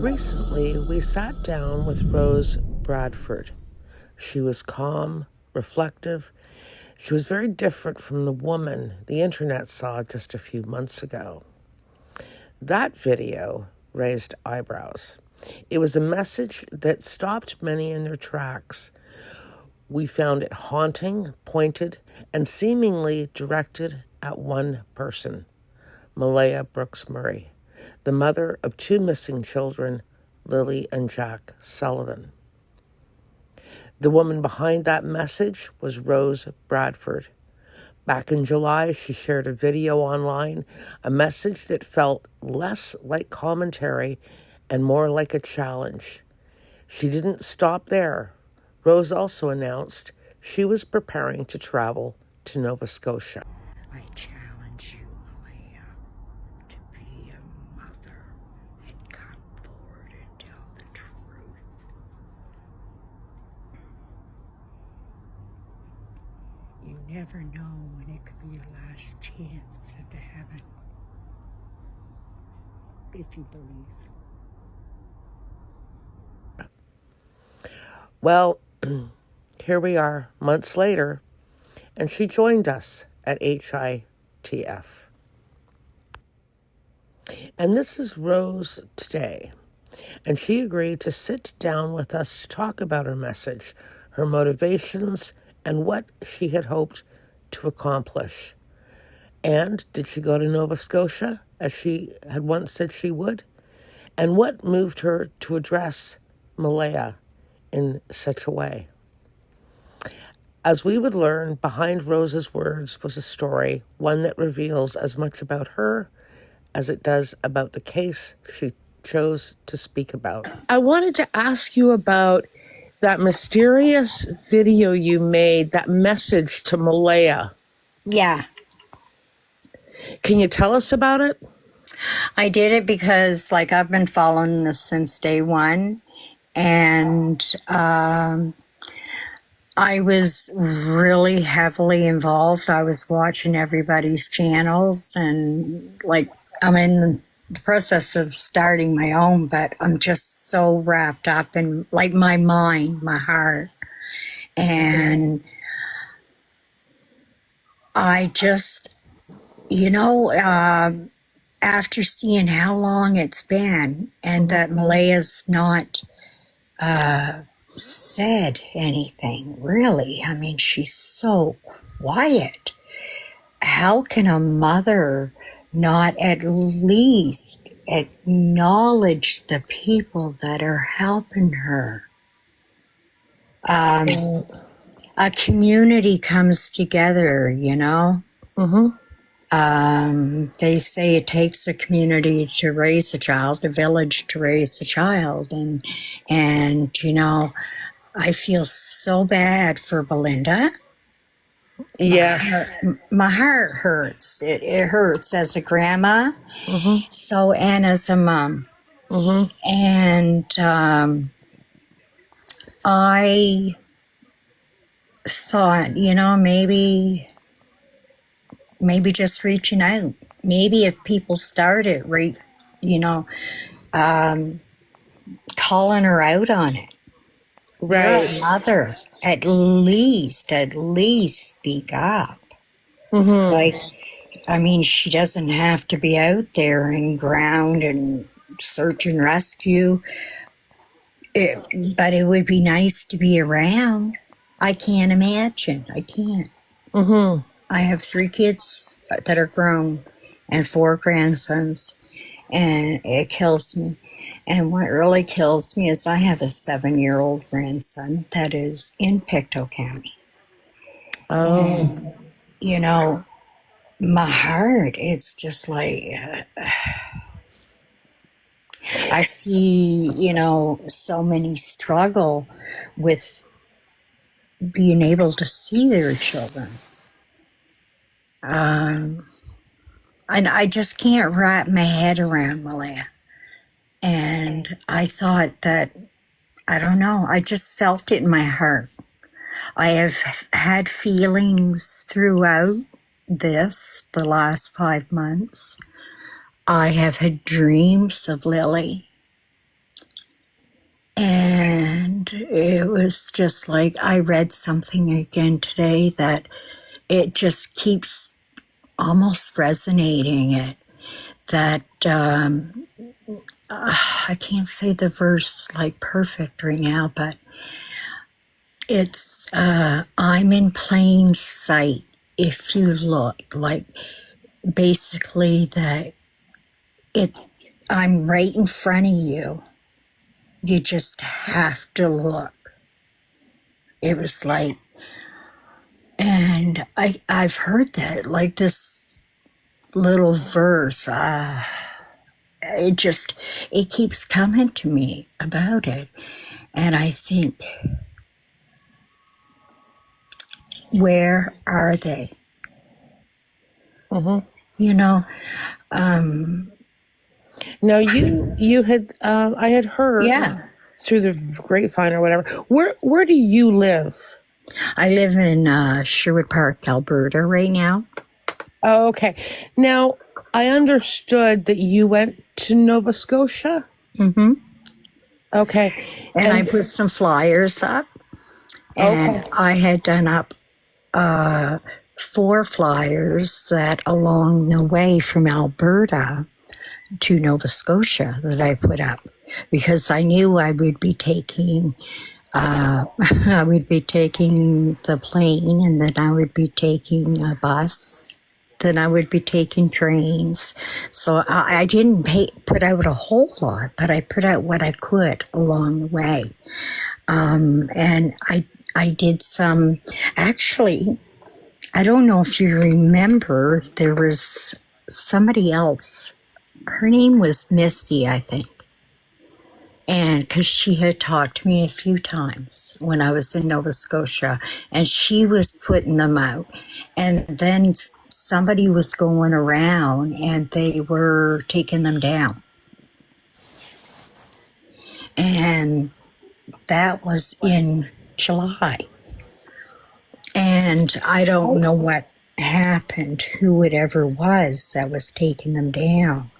Recently, we sat down with Rose Bradford. She was calm, reflective. She was very different from the woman the internet saw just a few months ago. That video raised eyebrows. It was a message that stopped many in their tracks. We found it haunting, pointed, and seemingly directed at one person, Malehya Brooks-Murray, the mother of two missing children, Lilly and Jack Sullivan. The woman behind that message was Rose Bradford. Back in July, she shared a video online, a message that felt less like commentary and more like a challenge. She didn't stop there. Rose also announced she was preparing to travel to Nova Scotia. I challenge you, Malehya, to be a mother and come forward and tell the truth. You never know when it could be your last chance at heaven, if you believe. Well, here we are, months later, and she joined us at HITF. And this is Rose today, and she agreed to sit down with us to talk about her message, her motivations, and what she had hoped to accomplish. And did she go to Nova Scotia, as she had once said she would? And what moved her to address Malehya in such a way? As we would learn, behind Rose's words was a story, one that reveals as much about her as it does about the case she chose to speak about. I wanted to ask you about that mysterious video you made, that message to Malehya. Yeah. Can you tell us about it? I did it because, I've been following this since day one, and I was really heavily involved. I was watching everybody's channels, and I'm in the process of starting my own, but I'm just so wrapped up in my mind, my heart, and I just, after seeing how long it's been and that Malehya's not said anything, really. I mean, she's so quiet. How can a mother not at least acknowledge the people that are helping her? A community comes together, They say it takes a community to raise a child, a village to raise a child. And I feel so bad for Belinda. Yes. My heart hurts. It hurts as a grandma, and as a mom. And I thought, maybe just reaching out. Maybe if people started, calling her out on it. Right. You're a mother. At least speak up. She doesn't have to be out there and ground and search and rescue. But it would be nice to be around. I can't imagine. I can't. I have 3 kids that are grown and 4 grandsons, and it kills me. And what really kills me is I have a 7-year-old grandson that is in Pictou County. Oh. And, my heart, it's just I see, so many struggle with being able to see their children. And I just can't wrap my head around Malehya. And I thought that, I don't know, I just felt it in my heart. I have had feelings throughout the last 5 months. I have had dreams of Lily. And it was just like, I read something again today that it just keeps almost resonating it, that I can't say the verse like perfect right now, but it's I'm in plain sight if you look, like basically that I'm right in front of you. You just have to look. It was like, and I've heard that, like this little verse, it keeps coming to me about it. And I think, where are they? Mm-hmm. You know, Now you had I had heard yeah. through the grapevine or whatever. Where do you live? I live in Sherwood Park, Alberta right now. Oh, okay. Now I understood that you went to Nova Scotia. Mm-hmm. Okay. And I put some flyers up. And Okay. I had done up 4 flyers that along the way from Alberta to Nova Scotia that I put up, because I knew I would be taking I would be taking the plane, and then I would be taking a bus, then I would be taking trains. So I didn't put out a whole lot, but I put out what I could along the way. And I did some, actually, I don't know if you remember, there was somebody else. Her name was Misty, I think. And because she had talked to me a few times when I was in Nova Scotia, and she was putting them out. And then somebody was going around and they were taking them down. And that was in July. And I don't know what happened, who it ever was that was taking them down.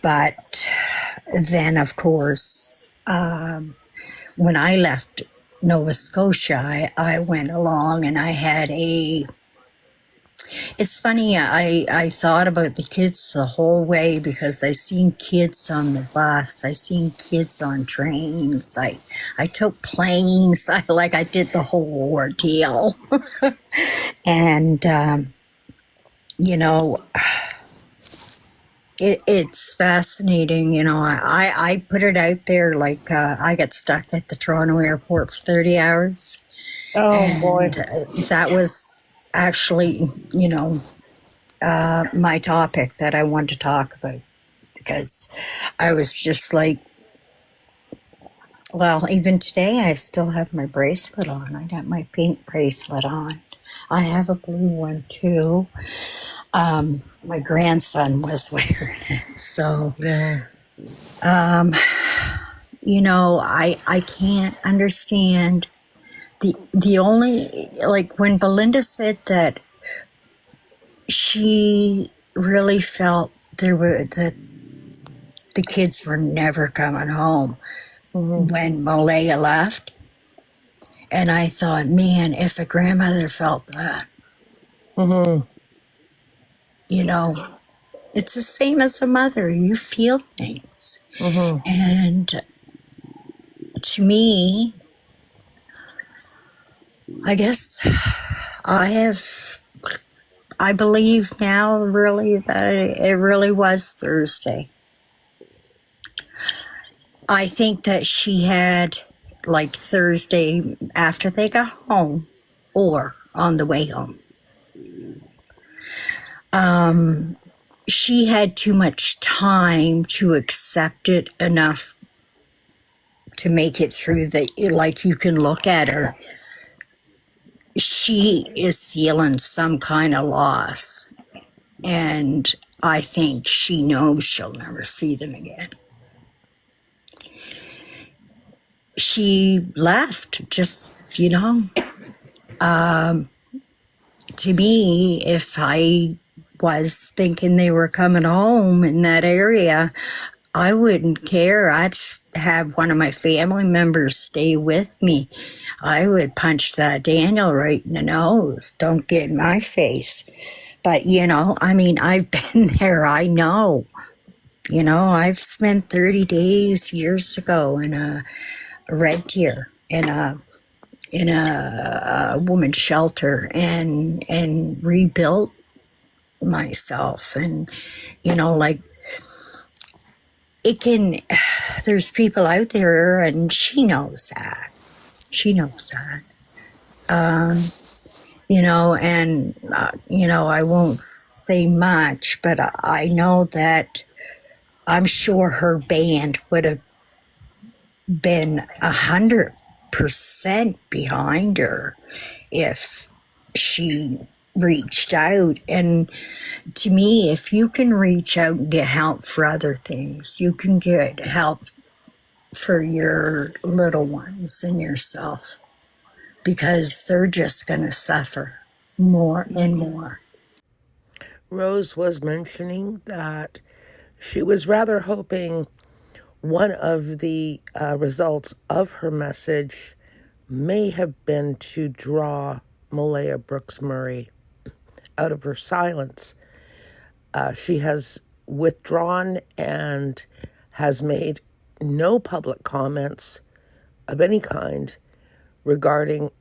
But then, of course, when I left Nova Scotia, I went along and I had it's funny, I thought about the kids the whole way, because I seen kids on the bus, I seen kids on trains, I took planes, I did the whole ordeal. And, you know, it's fascinating. You know, I put it out there, like I got stuck at the Toronto airport for 30 hours. Oh, boy. That was actually, you know, my topic that I wanted to talk about, because I was just like, well, even today I still have my bracelet on. I got my pink bracelet on. I have a blue one too. My grandson was wearing it. So, Yeah. You know, I can't understand the only, like when Belinda said that she really felt that the kids were never coming home when Malehya left. And I thought, man, if a grandmother felt that, you know, it's the same as a mother. You feel things. And to me, I guess I believe now really that it really was Thursday. I think that she had, like, Thursday after they got home or on the way home. She had too much time to accept it enough to make it through like, you can look at her. She is feeling some kind of loss. And I think she knows she'll never see them again. She left, just, you know. To me, if I was thinking they were coming home in that area, I wouldn't care. I'd have one of my family members stay with me. I would punch that Daniel right in the nose. Don't get in my face. But, I've been there. I know. I've spent 30 days years ago in a Red Deer in a woman's shelter and rebuilt myself. And, like, there's people out there, and she knows that. She knows that. I won't say much, but I know that I'm sure her band would have been 100% behind her if she reached out. And to me, if you can reach out and get help for other things, you can get help for your little ones and yourself, because they're just going to suffer more and more. Rose was mentioning that she was rather hoping one of the results of her message may have been to draw Malehya Brooks-Murray out of her silence. She has withdrawn and has made no public comments of any kind regarding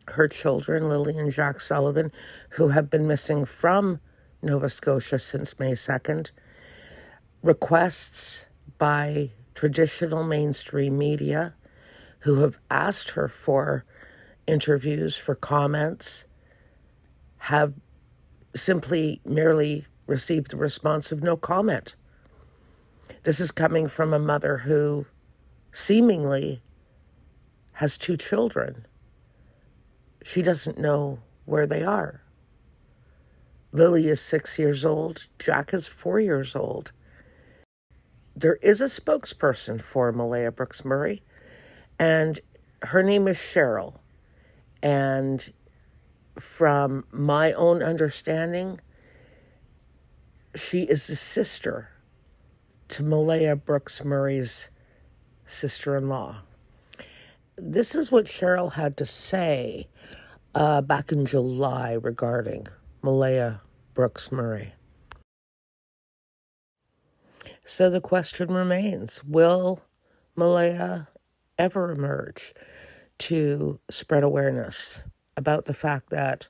her children, Lilly and Jack Sullivan, who have been missing from Nova Scotia since May 2nd. Requests by traditional mainstream media who have asked her for interviews, for comments, have simply merely received the response of no comment. This is coming from a mother who seemingly has 2 children. She doesn't know where they are. Lilly is 6 years old. Jack is 4 years old. There is a spokesperson for Malehya Brooks-Murray, and her name is Cheryl. And from my own understanding, she is the sister to Malehya Brooks-Murray's sister-in-law. This is what Cheryl had to say back in July regarding Malehya Brooks-Murray. So the question remains, will Malehya ever emerge to spread awareness about the fact that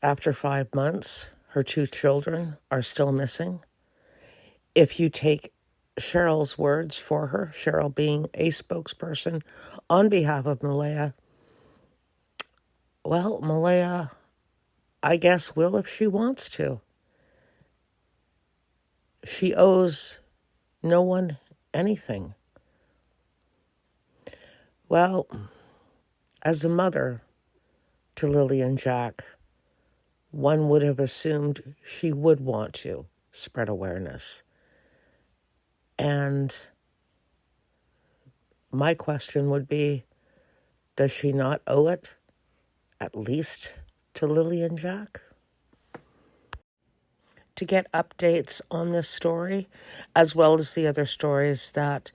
after 5 months, her 2 children are still missing? If you take Cheryl's words for her, Cheryl being a spokesperson on behalf of Malehya, well, Malehya, I guess, will if she wants to. She owes no one anything. Well, as a mother to Lilly and Jack, one would have assumed she would want to spread awareness. And my question would be, does she not owe it, at least to Lilly and Jack? To get updates on this story, as well as the other stories that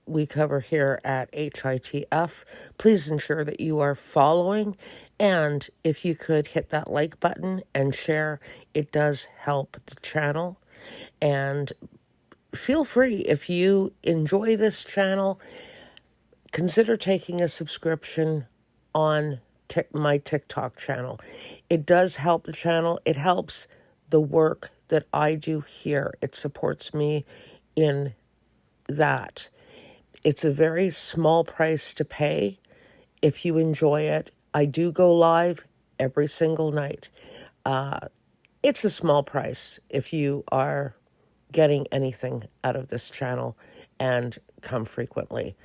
we cover here at HITF, please ensure that you are following. And if you could hit that like button and share, it does help the channel. And feel free, if you enjoy this channel, consider taking a subscription on my TikTok channel. It does help the channel. It helps the work that I do here. It supports me in that. It's a very small price to pay if you enjoy it. I do go live every single night. It's a small price if you are getting anything out of this channel and come frequently.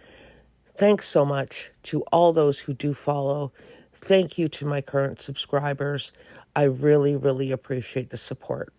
Thanks so much to all those who do follow. Thank you to my current subscribers. I really, really appreciate the support.